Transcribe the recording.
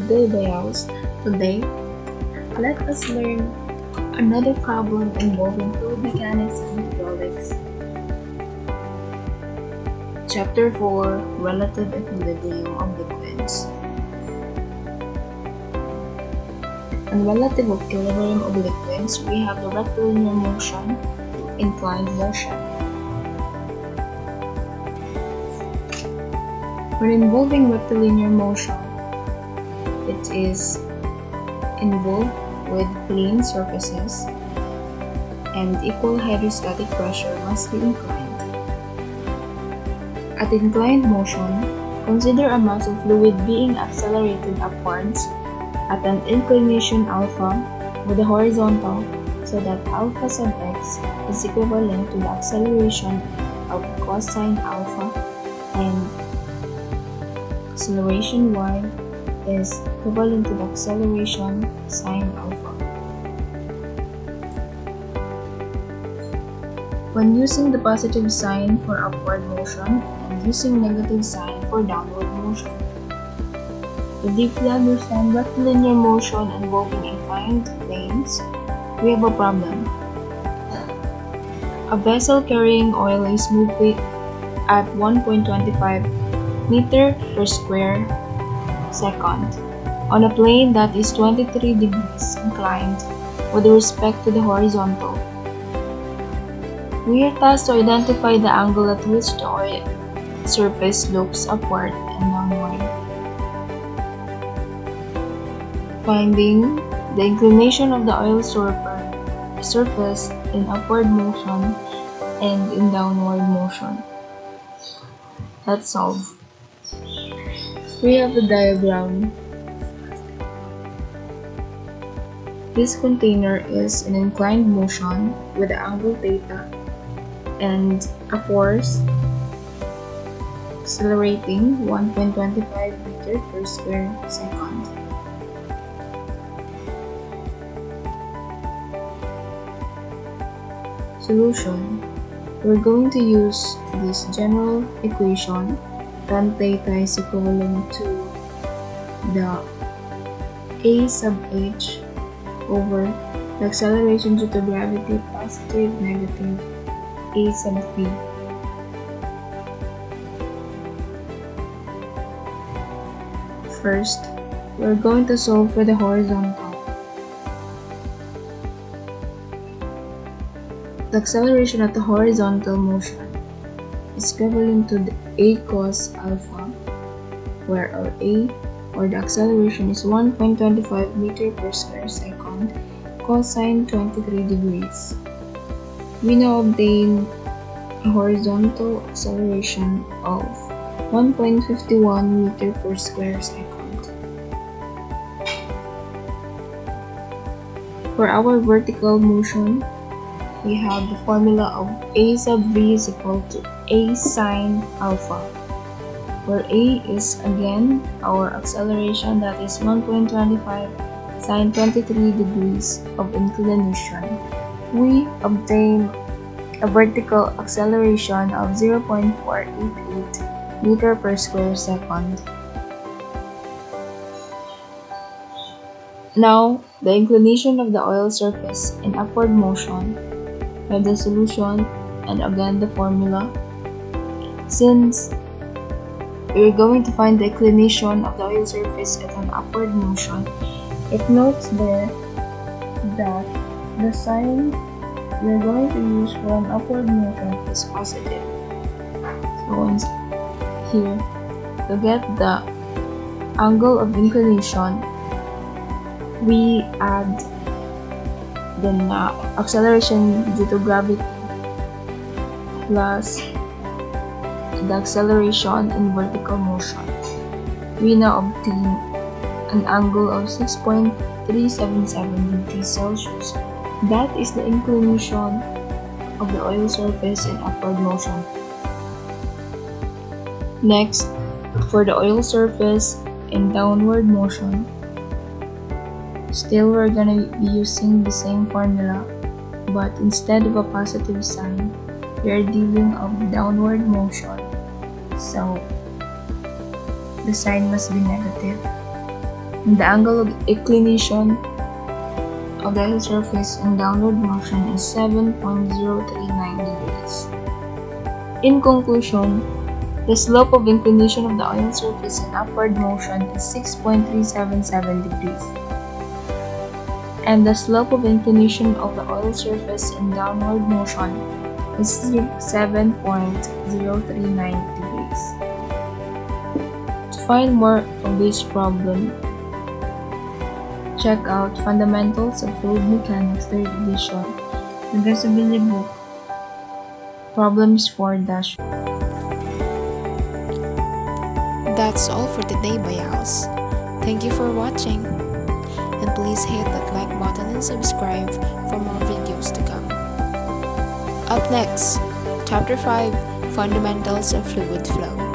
Good Bios. Today, let us learn another problem involving fluid mechanics and hydraulics. Chapter 4, Relative Equilibrium of Liquids. In relative equilibrium of liquids, we have the rectilinear motion, inclined motion. When involving rectilinear motion, it is involved with plane surfaces, and equal hydrostatic pressure must be inclined. At inclined motion, consider a mass of fluid being accelerated upwards at an inclination alpha with the horizontal, so that alpha sub x is equivalent to the acceleration of cosine alpha, and acceleration y is equivalent to the acceleration sine alpha. When using the positive sign for upward motion and using negative sign for downward motion. To deeply understand rectilinear motion involving inclined planes, we have a problem. A vessel carrying oil is moving at 1.25 meter per square second on a plane that is 23 degrees inclined with respect to the horizontal. We are tasked to identify the angle at which the oil surface looks upward and downward. Finding the inclination of the oil surface in upward motion and in downward motion. Let's solve. We have the diagram. This container is in inclined motion with the angle theta and a force accelerating 1.25 meter per square second. Solution. We're going to use this general equation. Tan theta is equivalent to the A sub h over the acceleration due to gravity positive negative A sub v. First, we're going to solve for the horizontal. The acceleration at the horizontal motion is equivalent to the A cos alpha, where our A, or the acceleration, is 1.25 meter per square second, cosine 23 degrees. We now obtain a horizontal acceleration of 1.51 meter per square second. For our vertical motion, we have the formula of A sub v is equal to A sine alpha, where A is again our acceleration, that is 1.25 sine 23 degrees of inclination. We obtain a vertical acceleration of 0.488 meter per square second. Now, the inclination of the oil surface in upward motion. We have the solution and again the formula. Since we're going to find the inclination of the oil surface at an upward motion, it notes there that the sign we're going to use for an upward motion is positive. So here, to get the angle of inclination, we add the acceleration due to gravity plus the acceleration in vertical motion. We now obtain an angle of 6.377 degrees Celsius. That is the inclination of the oil surface in upward motion. Next, for the oil surface in downward motion, still we're gonna be using the same formula, but instead of a positive sign, we are dealing of downward motion, so the sign must be negative. And the angle of inclination of the oil surface in downward motion is 7.039 degrees. In conclusion, the slope of inclination of the oil surface in upward motion is 6.377 degrees. And the slope of inclination of the oil surface in downward motion is 7.039 degrees. To find more of this problem, check out Fundamentals of Fluid Mechanics 3rd edition, Reversibility book, Problems 4-. That's all for today, Bayals. Thank you for watching. And please hit that like button and subscribe for more videos to come. Up next, Chapter 5, Fundamentals of Fluid Flow.